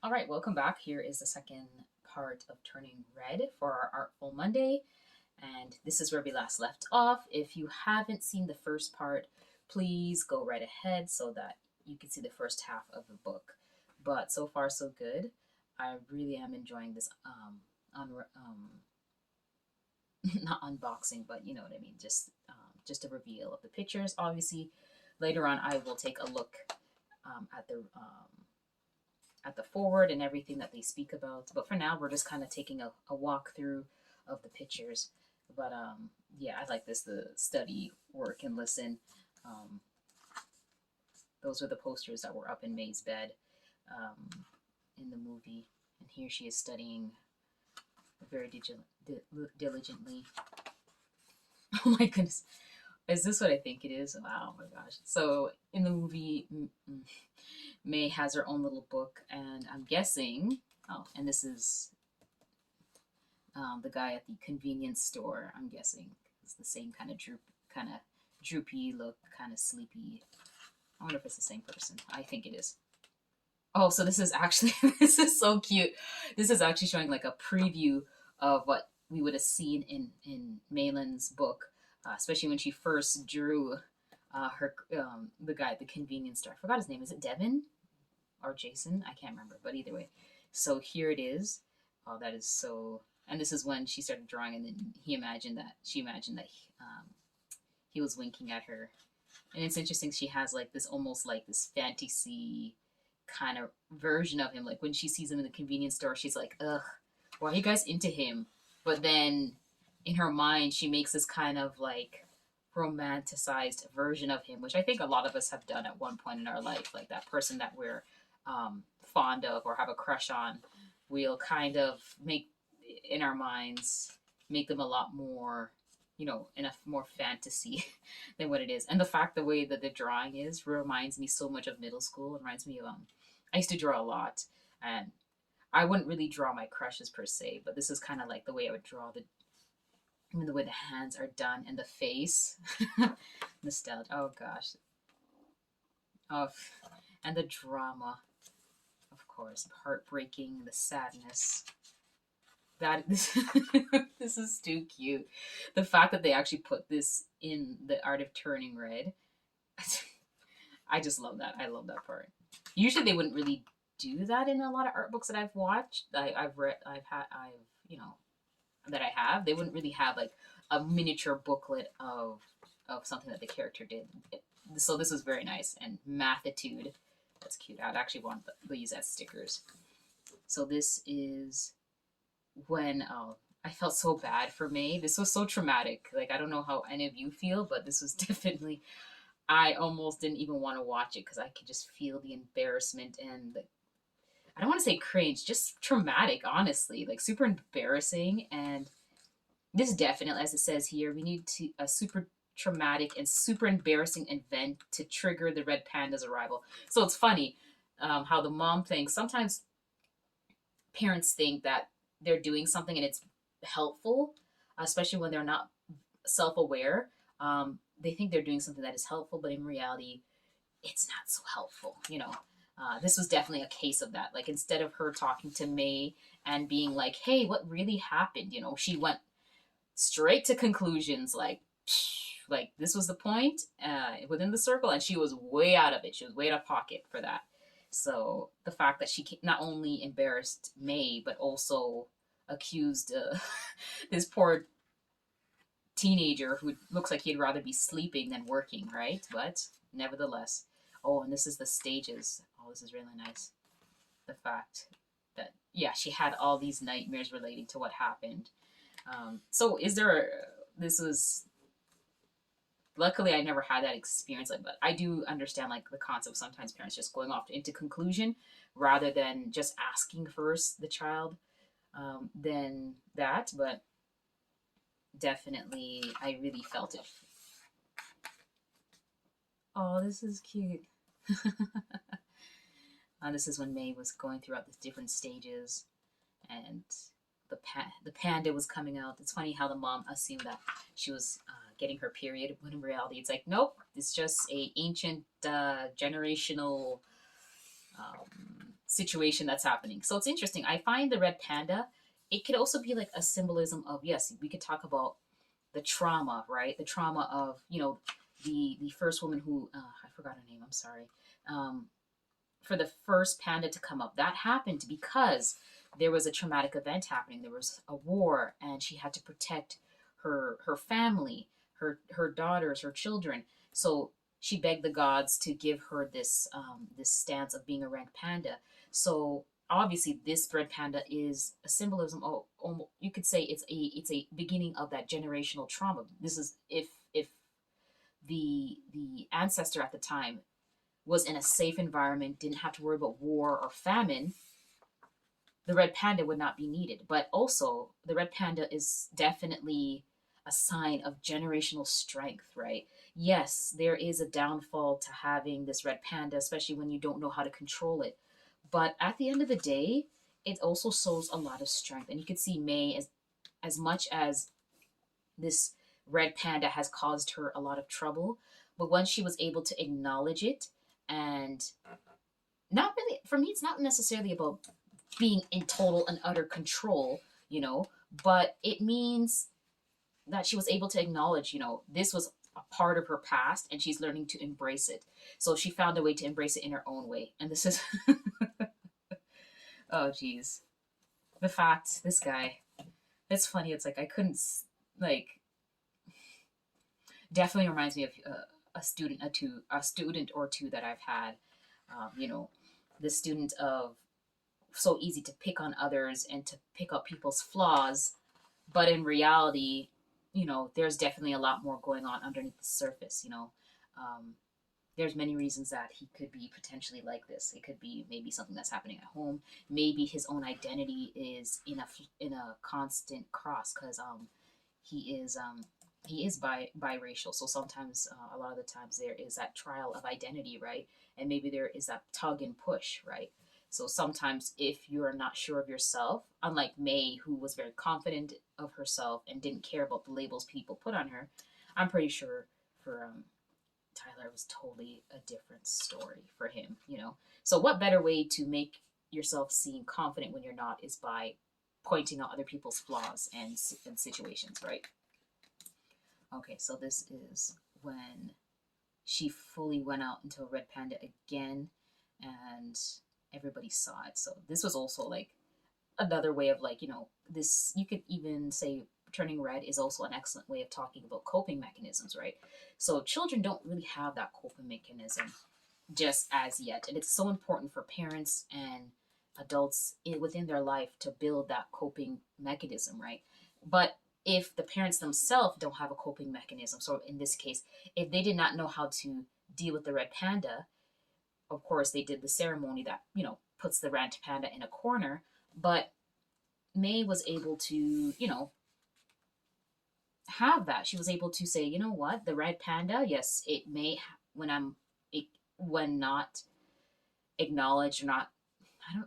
All right, welcome back. Here is the second part of Turning Red for our Artful Monday. And this is where we last left off. If you haven't seen the first part, please go right ahead so that you can see the first half of the book. But so far, so good. I really am enjoying this not unboxing, but you know what I mean. Just a reveal of the pictures. Obviously, later on, I will take a look at the forward and everything that they speak about. But for now, we're just kind of taking a walk through of the pictures. But yeah, I like this, the study, work, and listen. Um, those were the posters that were up in May's bed in the movie. And here she is studying very diligently. Oh my goodness. Is this what I think it is? Wow, oh my gosh. So in the movie, May has her own little book, and I'm guessing, oh, and this is the guy at the convenience store. I'm guessing it's the same kind of droopy look, kind of sleepy. I wonder if it's the same person. I think it is. Oh, so this is actually this is so cute. This is actually showing like a preview of what we would have seen in Maylin's book, especially when she first drew her the guy at the convenience store. I forgot his name. Is it Devin or Jason? I can't remember, but either way. So here it is. Oh, that is so. And this is when she started drawing, and then she imagined that he was winking at her. And it's interesting. She has like this almost like this fantasy kind of version of him. Like when she sees him in the convenience store, she's like, "Ugh, why are you guys into him?" But then in her mind, she makes this kind of like romanticized version of him, which I think a lot of us have done at one point in our life. Like that person that we're fond of or have a crush on, we'll kind of make in our minds make them a lot more, in a more fantasy than what it is. And the fact the way that the drawing is reminds me so much of middle school. It reminds me of I used to draw a lot, and I wouldn't really draw my crushes per se, but this is kind of like the way I would draw the way the hands are done and the face. Nostalgia. Oh gosh. Oh, and the drama, of course, heartbreaking, the sadness. That this, this is too cute. The fact that they actually put this in the Art of Turning Red, I just love that. I love that part. Usually they wouldn't really do that in a lot of art books that I've watched. I've read. That I have. They wouldn't really have like a miniature booklet of something that the character did. So this was very nice. And Mathitude, that's cute. I'd actually want these as stickers. So this is when I felt so bad for May. This was so traumatic. Like I don't know how any of you feel, but this was definitely. I almost didn't even want to watch it because I could just feel the embarrassment and I don't want to say cringe, just traumatic, honestly, like super embarrassing. And this definitely, as it says here, we need to a super traumatic and super embarrassing event to trigger the red panda's arrival. So it's funny how the mom thinks sometimes parents think that they're doing something and it's helpful, especially when they're not self-aware. They think they're doing something that is helpful, but in reality, it's not so helpful. This was definitely a case of that. Like instead of her talking to May and being like, "Hey, what really happened?" She went straight to conclusions. Like this was the point within the circle, and she was way out of it. She was way out of pocket for that. So the fact that she not only embarrassed May, but also accused this poor teenager who looks like he'd rather be sleeping than working, right? But nevertheless. Oh, and this is the stages. Oh, this is really nice. The fact that, yeah, she had all these nightmares relating to what happened. So is there, this was, luckily I never had that experience, but I do understand like the concept of sometimes parents just going off into conclusion rather than just asking first the child than that. But definitely, I really felt it. Oh, this is cute. This is when May was going throughout the different stages, and the panda was coming out. It's funny how the mom assumed that she was getting her period, when in reality, it's like nope, it's just a ancient generational situation that's happening. So it's interesting. I find the red panda, it could also be like a symbolism of, yes, we could talk about the trauma, right? The trauma of, the first woman who, I forgot her name, I'm sorry. Um, for the first panda to come up, that happened because there was a traumatic event happening. There was a war, and she had to protect her family, her daughters, her children. So she begged the gods to give her this stance of being a red panda. So obviously, this red panda is a symbolism. You could say it's a beginning of that generational trauma. This is if the ancestor at the time was in a safe environment, didn't have to worry about war or famine, the red panda would not be needed. But also, the red panda is definitely a sign of generational strength, right? Yes, there is a downfall to having this red panda, especially when you don't know how to control it. But at the end of the day, it also shows a lot of strength. And you can see May, as much as this red panda has caused her a lot of trouble, but once she was able to acknowledge it, and not really, for me, it's not necessarily about being in total and utter control, but it means that she was able to acknowledge, this was a part of her past, and she's learning to embrace it. So she found a way to embrace it in her own way. And this is, oh, geez. The fact, this guy, it's funny. It's like, I couldn't, like, definitely reminds me of a student or two that I've had. The student of so easy to pick on others and to pick up people's flaws, but in reality, there's definitely a lot more going on underneath the surface. There's many reasons that he could be potentially like this. It could be maybe something that's happening at home. Maybe his own identity is in a constant cross because he is biracial. So sometimes, a lot of the times, there is that trial of identity, right? And maybe there is that tug and push, right? So sometimes, if you're not sure of yourself, unlike May, who was very confident of herself and didn't care about the labels people put on her, I'm pretty sure for Tyler, it was totally a different story for him. So what better way to make yourself seem confident when you're not is by pointing out other people's flaws and situations, right? Okay, so this is when she fully went out into a red panda again, and everybody saw it. So this was also like another way of, like, this, you could even say turning red is also an excellent way of talking about coping mechanisms, right? So children don't really have that coping mechanism just as yet, and it's so important for parents and adults within their life to build that coping mechanism, right? But if the parents themselves don't have a coping mechanism, so in this case, if they did not know how to deal with the red panda, of course they did the ceremony that puts the red panda in a corner. But May was able to have that. She was able to say, you know what, the red panda, yes, it may when not acknowledged, or not,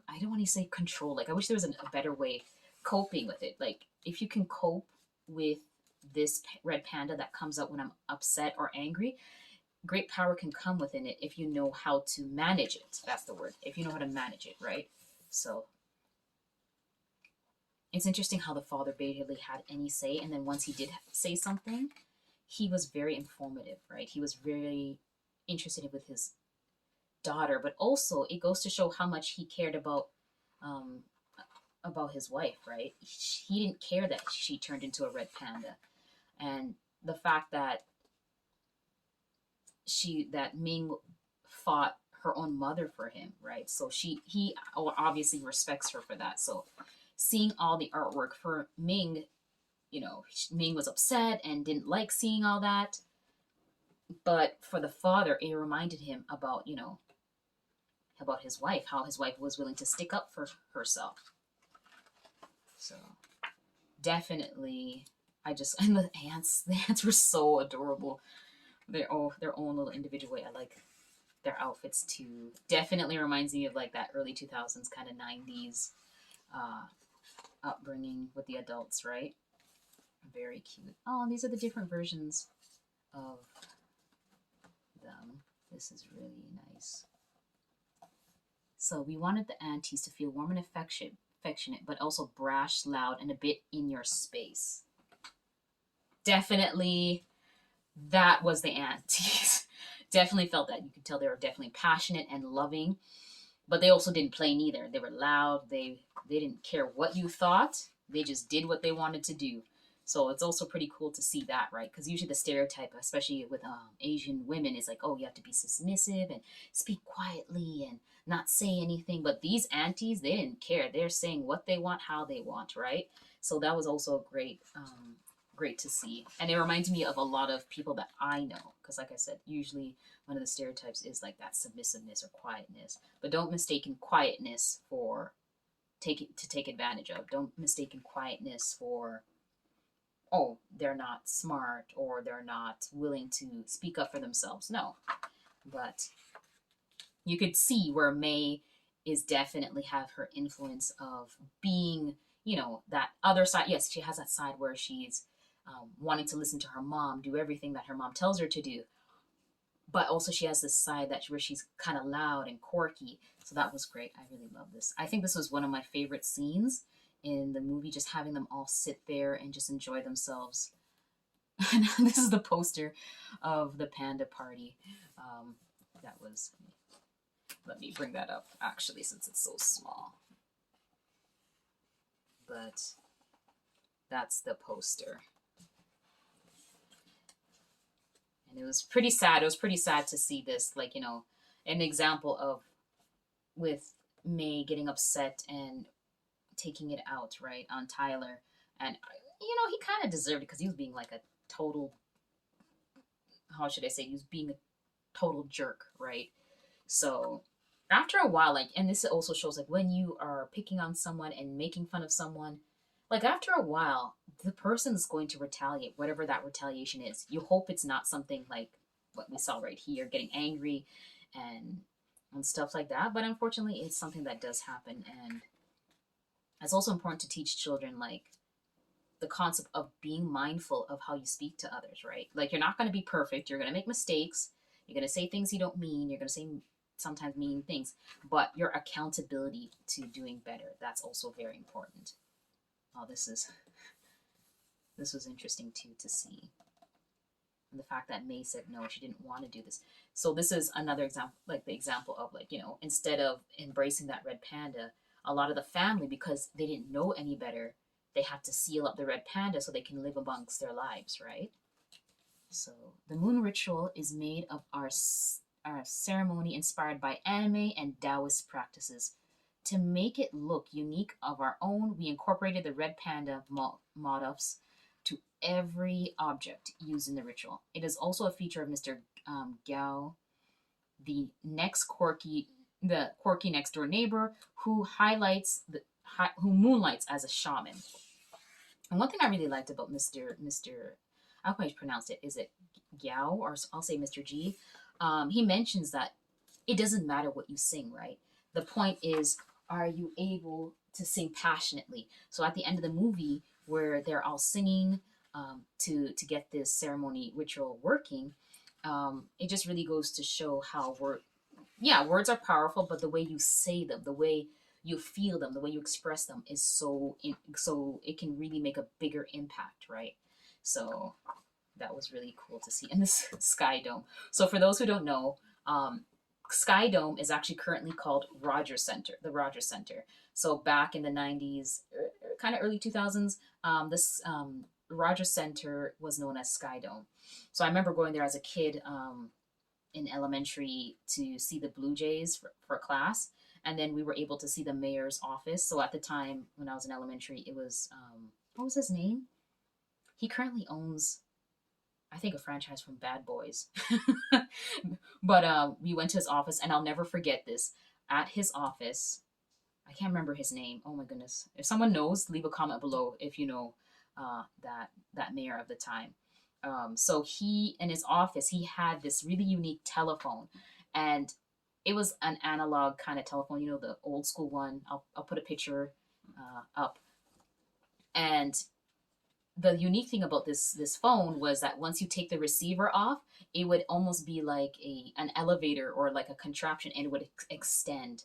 I don't want to say control, like, I wish there was a better way, coping with it. Like, if you can cope with this red panda that comes out when I'm upset or angry, great power can come within it if you know how to manage it. That's the word. If you know how to manage it, right? So it's interesting how the father barely had any say, and then once he did say something, he was very informative, right? He was very interested with his daughter, but also it goes to show how much he cared um, about his wife, right? He didn't care that she turned into a red panda, and the fact that Ming fought her own mother for him, right? So he obviously respects her for that. So seeing all the artwork for Ming, Ming was upset and didn't like seeing all that. But for the father, it reminded him about his wife, how his wife was willing to stick up for herself. So definitely, and the ants were so adorable. They're all their own little individual way. I like their outfits too. Definitely reminds me of like that early 2000s kind of 90s upbringing with the adults, right? Very cute. Oh, these are the different versions of them. This is really nice. So we wanted the aunties to feel warm and affectionate, but also brash, loud, and a bit in your space. Definitely, that was the aunties. Definitely felt that. You could tell they were definitely passionate and loving, but they also didn't play neither. They were loud. They didn't care what you thought. They just did what they wanted to do. So it's also pretty cool to see that, right? Because usually the stereotype, especially with Asian women, is like, oh, you have to be submissive and speak quietly and not say anything. But these aunties, they didn't care. They're saying what they want, how they want, right? So that was also great to see. And it reminds me of a lot of people that I know. Because, like I said, usually one of the stereotypes is like that submissiveness or quietness. But don't mistake quietness for take advantage of. Don't mistake quietness for, oh, they're not smart or they're not willing to speak up for themselves. No. But you could see where May is definitely have her influence of being, that other side. Yes, she has that side where she's wanting to listen to her mom, do everything that her mom tells her to do. But also she has this side that where she's kind of loud and quirky. So that was great. I really love this. I think this was one of my favorite scenes in the movie, just having them all sit there and just enjoy themselves. And this is the poster of the panda party. That was, let me bring that up actually since it's so small. But that's the poster. And it was pretty sad. It was pretty sad to see this, like, an example of with May getting upset and taking it out, right, on Tyler. And, he kind of deserved it because he was being like a total, how should I say, he was being a total jerk, right? So after a while, like, and this also shows like when you are picking on someone and making fun of someone, like after a while, the person's going to retaliate, whatever that retaliation is. You hope it's not something like what we saw right here, getting angry and stuff like that. But unfortunately, it's something that does happen, and it's also important to teach children like the concept of being mindful of how you speak to others, right? Like you're not going to be perfect. You're going to make mistakes. You're going to say things you don't mean. You're going to say sometimes mean things, but your accountability to doing better, that's also very important. Oh, this was interesting too to see. And the fact that May said no, she didn't want to do this. So this is another example, like the example of like, instead of embracing that red panda, a lot of the family, because they didn't know any better, they had to seal up the red panda so they can live amongst their lives, right? So the moon ritual is made of our ceremony inspired by anime and Taoist practices. To make it look unique of our own, we incorporated the red panda motifs to every object used in the ritual. It is also a feature of Mr. Gao, the quirky next door neighbor who moonlights as a shaman. And one thing I really liked about Mr. I hope I pronounced it. Is it Gao, or I'll say Mr. G? He mentions that it doesn't matter what you sing, right? The point is, are you able to sing passionately? So at the end of the movie, where they're all singing to get this ceremony ritual working, it just really goes to show how words are powerful, but the way you say them, the way you feel them, the way you express them is so it can really make a bigger impact, right? So that was really cool to see. And this Sky Dome. So for those who don't know, Sky Dome is actually currently called Rogers Center, the Rogers Center. So back in the 90s, kind of early 2000s, this Rogers Center was known as Sky Dome. So I remember going there as a kid in elementary to see the Blue Jays for class. And then we were able to see the mayor's office. So at the time when I was in elementary, it was, what was his name? He currently owns, I think, a franchise from Bad Boys. But we went to his office, and I'll never forget this. At his office, I can't remember his name. Oh my goodness! If someone knows, leave a comment below if you know that mayor of the time. So he, in his office, he had this really unique telephone, and it was an analog kind of telephone. The old school one. I'll put a picture up, and the unique thing about this phone was that once you take the receiver off, it would almost be like an elevator or like a contraption, and it would extend.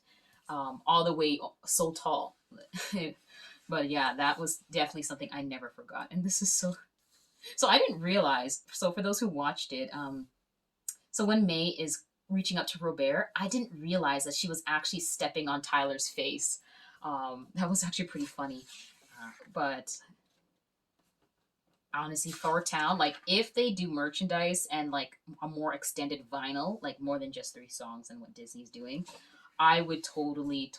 all the way so tall. But yeah, that was definitely something I never forgot. And this is so, so I didn't realize. So for those who watched it, so when May is reaching up to Robert, I didn't realize that she was actually stepping on Tyler's face. That was actually pretty funny. But honestly, for town, like if they do merchandise and like a more extended vinyl, like more than just 3 songs and what Disney's doing, I would totally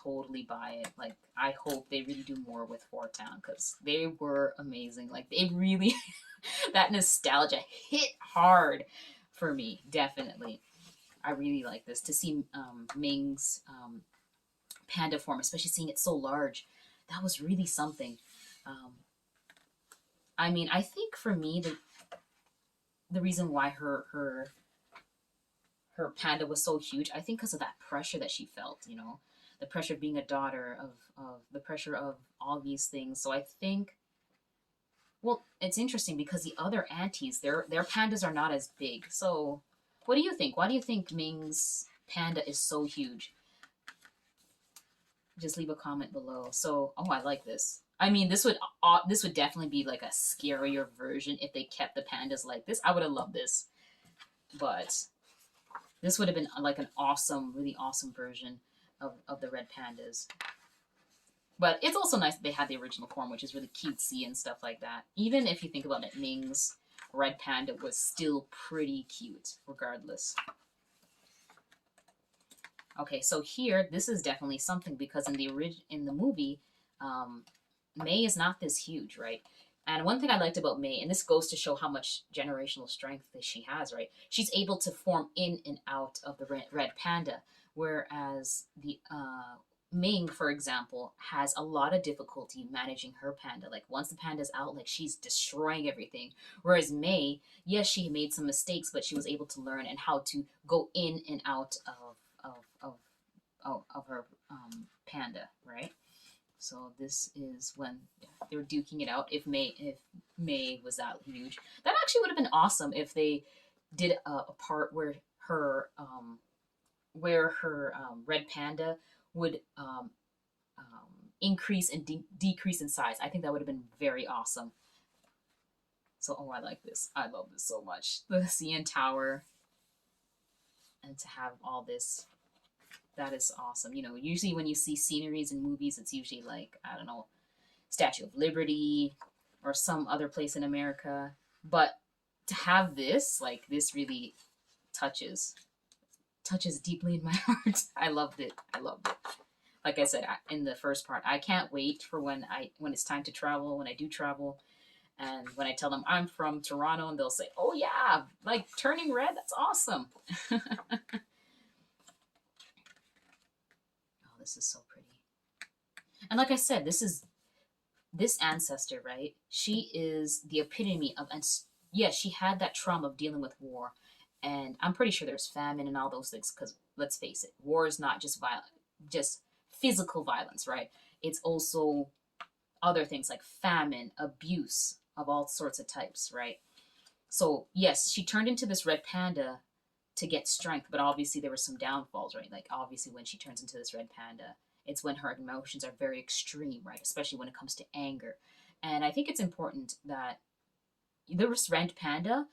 buy it. Like I hope they really do more with Four Town because they were amazing. Like they really that nostalgia hit hard for me, definitely. I really like this to see Ming's panda form, especially seeing it so large. That was really something. Um, I mean, I think for me the reason why her panda was so huge, I think because of that pressure that she felt. You know, the pressure of being a daughter, of the pressure of all these things. So I think. Well, it's interesting because the other aunties, their pandas are not as big. So, what do you think? Why do you think Ming's panda is so huge? Just leave a comment below. So, oh, I like this. I mean, this would definitely be like a scarier version if they kept the pandas like this. I would have loved this, but this would have been like an awesome, really awesome version of the red pandas. But it's also nice that they had the original form, which is really cutesy and stuff like that. Even if you think about it, Ming's red panda was still pretty cute, regardless. Okay, so here, this is definitely something because in the movie, um, May is not this huge, right? And one thing I liked about May, and this goes to show how much generational strength that she has, right? She's able to form in and out of the red panda, whereas the Ming, for example, has a lot of difficulty managing her panda. Like once the panda's out, like she's destroying everything. Whereas May, yes, she made some mistakes, but she was able to learn and how to go in and out of of of her panda, right? So this is when they were duking it out. If May was that huge, that actually would have been awesome if they did a part where her red panda would increase and decrease in size. I think that would have been very awesome. So, oh, I like this. I love this so much. The CN Tower, and to have all this, that is awesome. You know, usually when you see sceneries in movies, it's usually like, I don't know, Statue of Liberty or some other place in America. But to have this, like, this really touches deeply in my heart. I loved it. I loved it. Like I said in the first part, I can't wait for when it's time to travel. When I do travel, and when I tell them I'm from Toronto, and they'll say, "Oh yeah, like turning red. That's awesome." Oh, this is so pretty. And like I said, this ancestor, right? She is the epitome of, and yes, she had that trauma of dealing with war, and I'm pretty sure there's famine and all those things. Because let's face it, war is not just just physical violence, right? It's also other things like famine, abuse of all sorts of types, right? So yes, she turned into this red panda to get strength, but obviously there were some downfalls, right? Like obviously when she turns into this red panda, it's when her emotions are very extreme, right? Especially when it comes to anger. And I think it's important that this red panda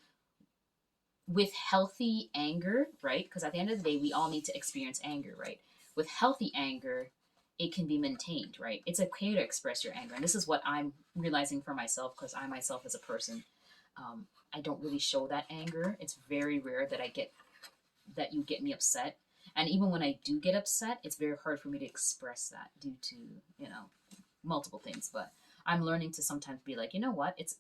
with healthy anger, right? Because at the end of the day, we all need to experience anger, right? With healthy anger, it can be maintained, right? It's okay to express your anger. And this is what I'm realizing for myself because I myself as a person, I don't really show that anger. It's very rare that you get me upset. And even when I do get upset, it's very hard for me to express that due to, you know, multiple things. But I'm learning to sometimes be like, you know what? It's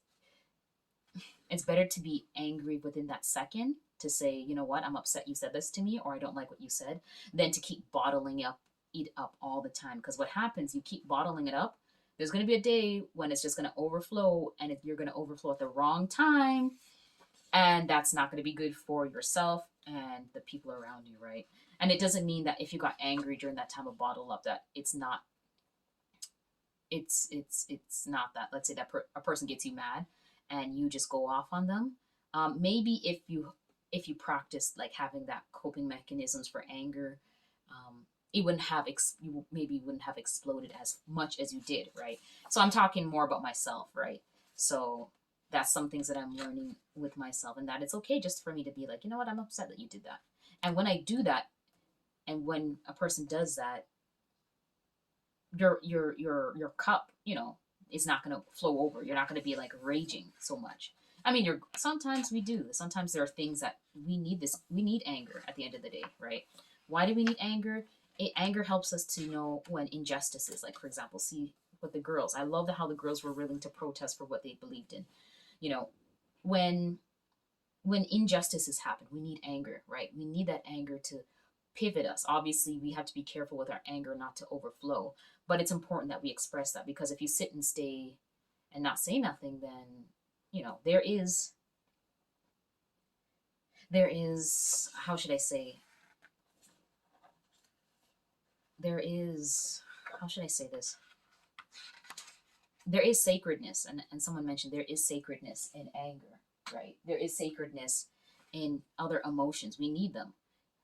better to be angry within that second to say, you know what, I'm upset you said this to me, or I don't like what you said, than to keep bottling it up all the time. Because what happens, you keep bottling it up, there's going to be a day when it's just going to overflow, and if you're going to overflow at the wrong time, and that's not going to be good for yourself and the people around you, right? And it doesn't mean that if you got angry during that time of bottle up that it's not that. Let's say that a person gets you mad and you just go off on them. Maybe if you practice like having that coping mechanisms for anger, it wouldn't have you maybe wouldn't have exploded as much as you did, right? So I'm talking more about myself, right? So that's some things that I'm learning with myself, and that it's okay just for me to be like, you know what, I'm upset that you did that. And when I do that, and when a person does that, your cup, is not going to flow over. You're not going to be like raging so much. I mean, you're sometimes we do. Sometimes there are things that we need this. We need anger at the end of the day, right? Why do we need anger? Anger helps us to know when injustices, like for example, see with the girls. I love how the girls were willing to protest for what they believed in. You know, when injustices happen, we need anger, right? We need that anger to pivot us. Obviously, we have to be careful with our anger not to overflow, but it's important that we express that, because if you sit and stay and not say nothing, then there is how should I say there is how should I say this? There is sacredness, and someone mentioned there is sacredness in anger, right? There is sacredness in other emotions. We need them.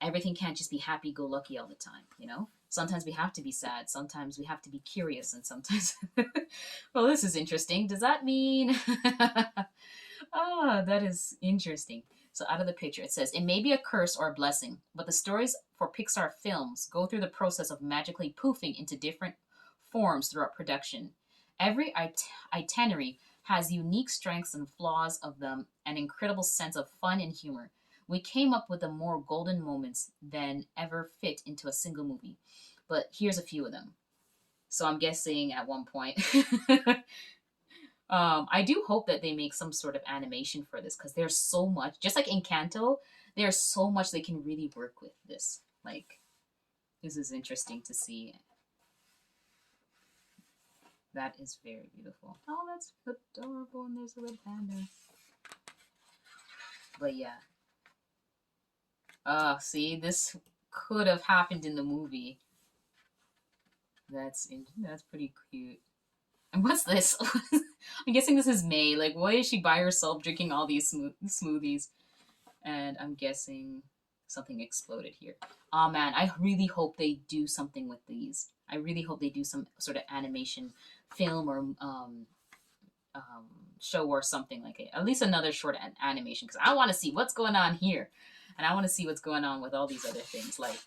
Everything can't just be happy go lucky all the time. Sometimes we have to be sad, sometimes we have to be curious, and sometimes well, this is interesting. Does that mean that is interesting. So out of the picture it says, it may be a curse or a blessing, but the stories for Pixar films go through the process of magically poofing into different forms throughout production. Every itinerary has unique strengths and flaws of them, an incredible sense of fun and humor. We came up with the more golden moments than ever fit into a single movie. But here's a few of them. So I'm guessing at one point, I do hope that they make some sort of animation for this, because there's so much, just like Encanto, there's so much they can really work with this. Like, this is interesting to see. That is very beautiful. Oh, that's adorable, and there's a red panda. But yeah. See, this could have happened in the movie. That's pretty cute. And what's this? I'm guessing this is May. Like, why is she by herself drinking all these smoothies? And I'm guessing something exploded here. Oh man, I really hope they do something with these. I really hope they do some sort of animation film or show or something like it. At least another short animation, because I want to see what's going on here. And I want to see what's going on with all these other things. Like,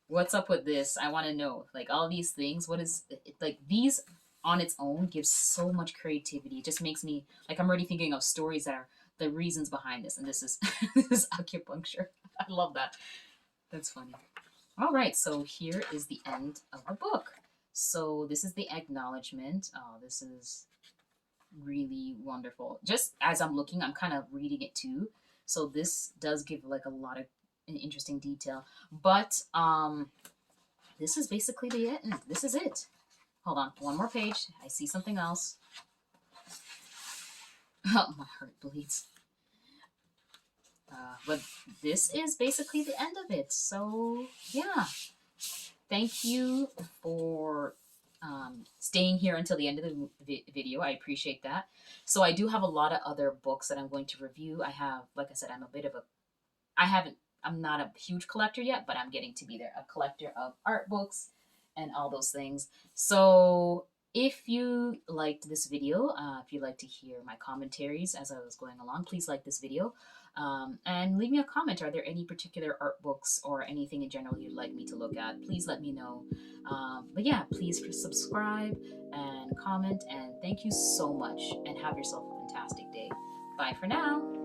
what's up with this? I want to know. Like, all these things, what is it, like, these on its own gives so much creativity. It just makes me, like, I'm already thinking of stories that are the reasons behind this. And this is, this is acupuncture. I love that. That's funny. All right, so here is the end of the book. So this is the acknowledgement. Oh, this is really wonderful. Just as I'm looking, I'm kind of reading it too. So this does give like a lot of interesting detail. But this is basically the end. This is it. Hold on, one more page. I see something else. Oh, my heart bleeds. But this is basically the end of it. So yeah, thank you for staying here until the end of the video. I appreciate that. So I do have a lot of other books that I'm going to review. I have, like I said, I'm not a huge collector yet, but I'm getting to be there. A collector of art books and all those things. So if you liked this video, if you'd like to hear my commentaries as I was going along, please like this video. And leave me a comment. Are there any particular art books or anything in general you'd like me to look at? Please let me know. But yeah, please subscribe and comment. And thank you so much. And have yourself a fantastic day. Bye for now.